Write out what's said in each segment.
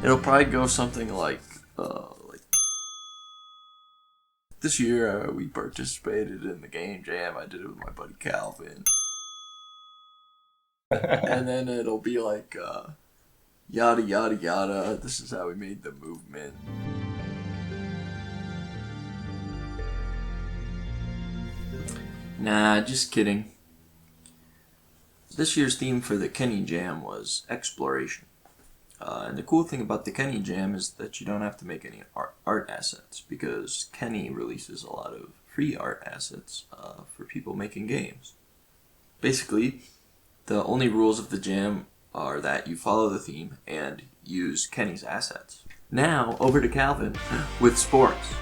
It'll probably go something like this year we participated in the game jam. I did it with my buddy Calvin. And then it'll be like yada yada yada. This is how we made the movement. Nah, just kidding. This year's theme for the Kenny Jam was exploration. And the cool thing about the Kenny Jam is that you don't have to make any art assets, because Kenny releases a lot of free art assets for people making games. Basically, the only rules of the jam are that you follow the theme and use Kenny's assets. Now, over to Calvin with sports.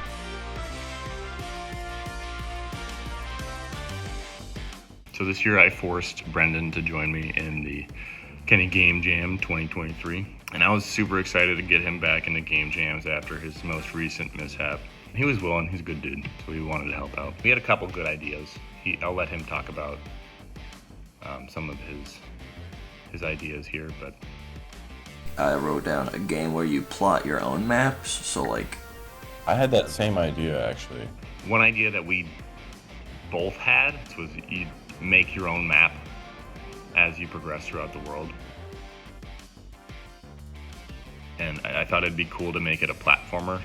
So this year I forced Brendan to join me in the Kenny Game Jam 2023. And I was super excited to get him back into game jams after his most recent mishap. He was willing, he's a good dude, so he wanted to help out. We had a couple good ideas. I'll let him talk about some of his ideas here, but I wrote down a game where you plot your own maps, so like... I had that same idea, actually. One idea that we both had was you make your own map as you progress throughout the world. And I thought it'd be cool to make it a platformer,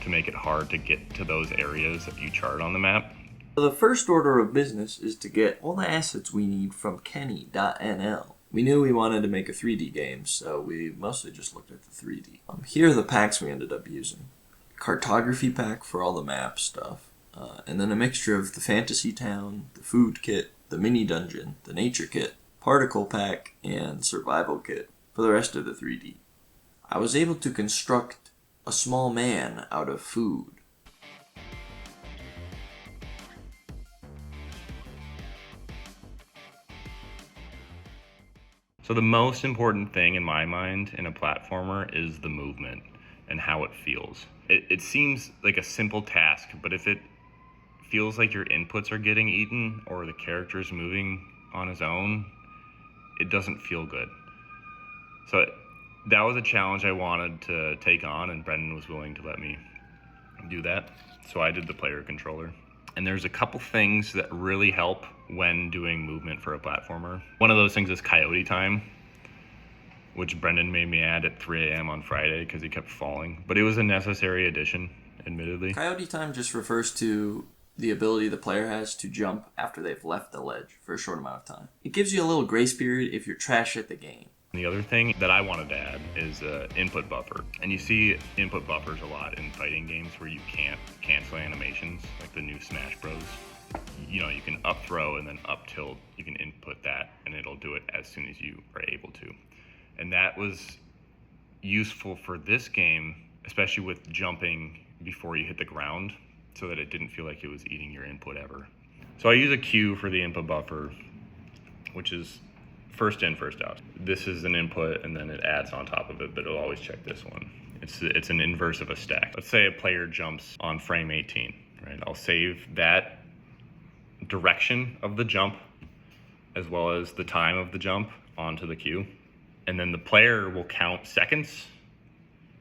to make it hard to get to those areas that you chart on the map. So the first order of business is to get all the assets we need from Kenny.nl. We knew we wanted to make a 3D game, so we mostly just looked at the 3D. Here are the packs we ended up using. Cartography pack for all the map stuff, and then a mixture of the fantasy town, the food kit, the mini dungeon, the nature kit, particle pack, and survival kit for the rest of the 3D. I was able to construct a small man out of food. So the most important thing in my mind in a platformer is the movement and how it feels. It seems like a simple task, but if it feels like your inputs are getting eaten or the character's moving on his own, it doesn't feel good. So that was a challenge I wanted to take on, and Brendan was willing to let me do that. So I did the player controller. And there's a couple things that really help when doing movement for a platformer. One of those things is coyote time, which Brendan made me add at 3 a.m. on Friday because he kept falling. But it was a necessary addition, admittedly. Coyote time just refers to the ability the player has to jump after they've left the ledge for a short amount of time. It gives you a little grace period if you're trash at the game. The other thing that I wanted to add is input buffer. And you see input buffers a lot in fighting games where you can't cancel animations, like the new Smash Bros. You know, you can up throw and then up tilt. You can input that and it'll do it as soon as you are able to. And that was useful for this game, especially with jumping before you hit the ground, so that it didn't feel like it was eating your input ever. So I use a queue for the input buffer, which is first in, first out. This is an input and then it adds on top of it, but it'll always check this one. It's an inverse of a stack. Let's say a player jumps on frame 18, right? I'll save that direction of the jump as well as the time of the jump onto the queue. And then the player will count seconds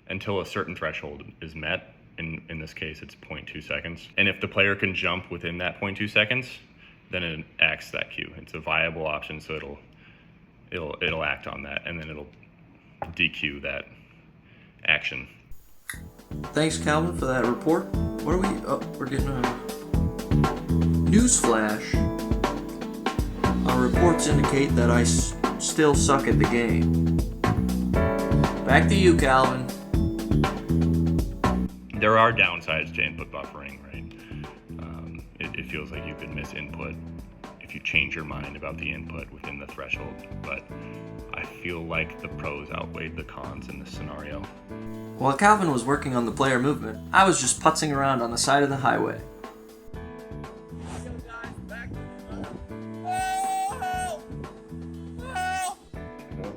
until a certain threshold is met. In this case, it's 0.2 seconds. And if the player can jump within that 0.2 seconds, then it acts that queue. It's a viable option, so it'll act on that, and then it'll DQ that action. Thanks, Calvin, for that report. What are we... Oh, we're getting a... Newsflash. Our reports indicate that I still suck at the game. Back to you, Calvin. There are downsides to input buffering, right? It feels like you could miss input if you change your mind about the input within the threshold, but I feel like the pros outweighed the cons in this scenario. While Calvin was working on the player movement, I was just putzing around on the side of the highway.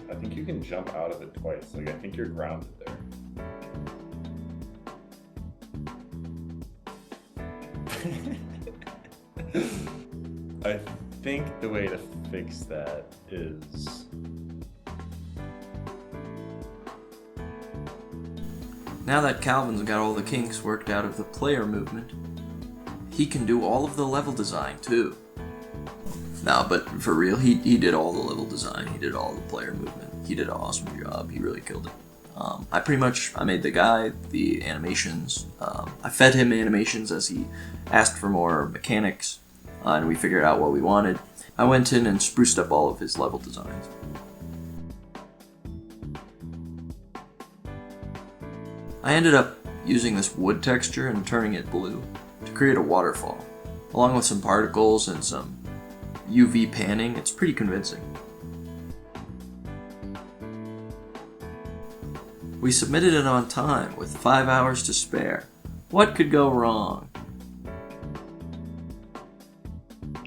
I think you can jump out of it twice. Like, I think you're grounded there. I think the way to fix that is Now that Calvin's got all the kinks worked out of the player movement, he can do all of the level design too. No, but for real, he did all the level design, he did all the player movement, he did an awesome job, he really killed it. I made the guy, the animations, I fed him animations as he asked for more mechanics, and we figured out what we wanted. I went in and spruced up all of his level designs. I ended up using this wood texture and turning it blue to create a waterfall, along with some particles and some UV panning. It's pretty convincing. We submitted it on time with 5 hours to spare. What could go wrong?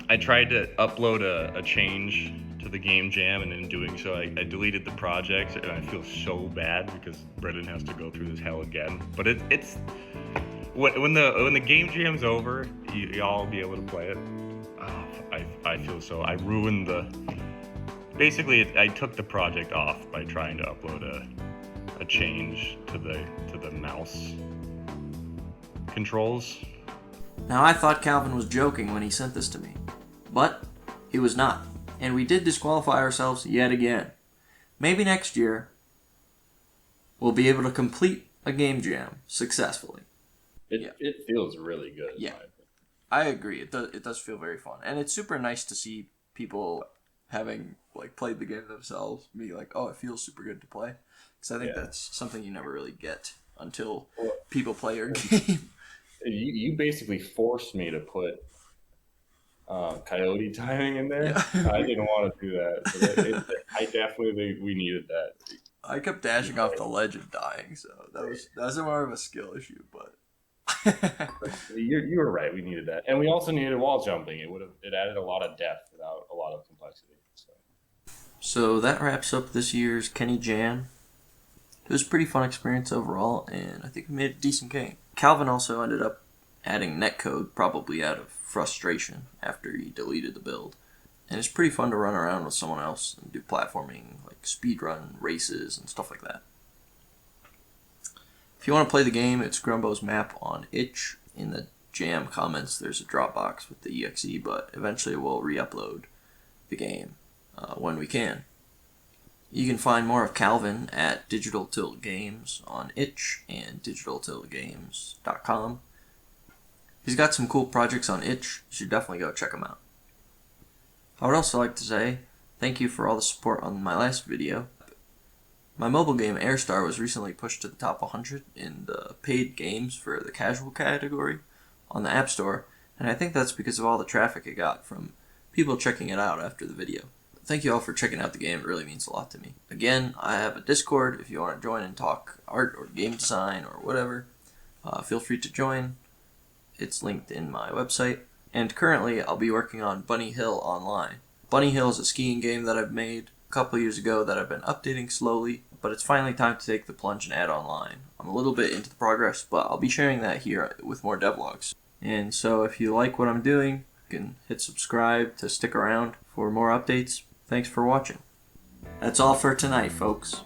I tried to upload a change to the game jam, and in doing so, I deleted the project, and I feel so bad because Brendan has to go through this hell again. But it's when the game jam's over, y'all will be able to play it. I feel so. I ruined Basically, I took the project off by trying to upload a change to the mouse controls. Now, I thought Calvin was joking when he sent this to me, but he was not, and we did disqualify ourselves yet again. Maybe next year we'll be able to complete a game jam successfully. It feels really good. Yeah, I agree. It does feel very fun, and it's super nice to see people having played the game themselves. Me oh, it feels super good to play, because I think that's something you never really get until people play your game. You basically forced me to put coyote timing in there. Yeah. I didn't want to do that. So I definitely think we needed that. I kept dashing off the ledge and dying, so that was more of a skill issue, but you were right. We needed that, and we also needed wall jumping. It added a lot of depth without a lot of complexity. So that wraps up this year's Kenny Jam. It was a pretty fun experience overall, and I think we made a decent game. Calvin also ended up adding netcode, probably out of frustration after he deleted the build. And it's pretty fun to run around with someone else and do platforming, like speedrun races and stuff like that. If you want to play the game, it's Grumbo's map on itch. In the jam comments, there's a Dropbox with the exe, but eventually we'll re-upload the game when we can. You can find more of Calvin at Digital Tilt Games on itch and digitaltiltgames.com. He's got some cool projects on itch. You should definitely go check them out. I would also like to say thank you for all the support on my last video. My mobile game Airstar was recently pushed to the top 100 in the paid games for the casual category on the App Store, and I think that's because of all the traffic it got from people checking it out after the video. Thank you all for checking out the game. It really means a lot to me. Again, I have a Discord if you want to join and talk art or game design or whatever. Feel free to join. It's linked in my website. And currently, I'll be working on Bunny Hill Online. Bunny Hill is a skiing game that I've made a couple years ago that I've been updating slowly, but it's finally time to take the plunge and add online. I'm a little bit into the progress, but I'll be sharing that here with more devlogs. And so if you like what I'm doing, you can hit subscribe to stick around for more updates. Thanks for watching. That's all for tonight, folks.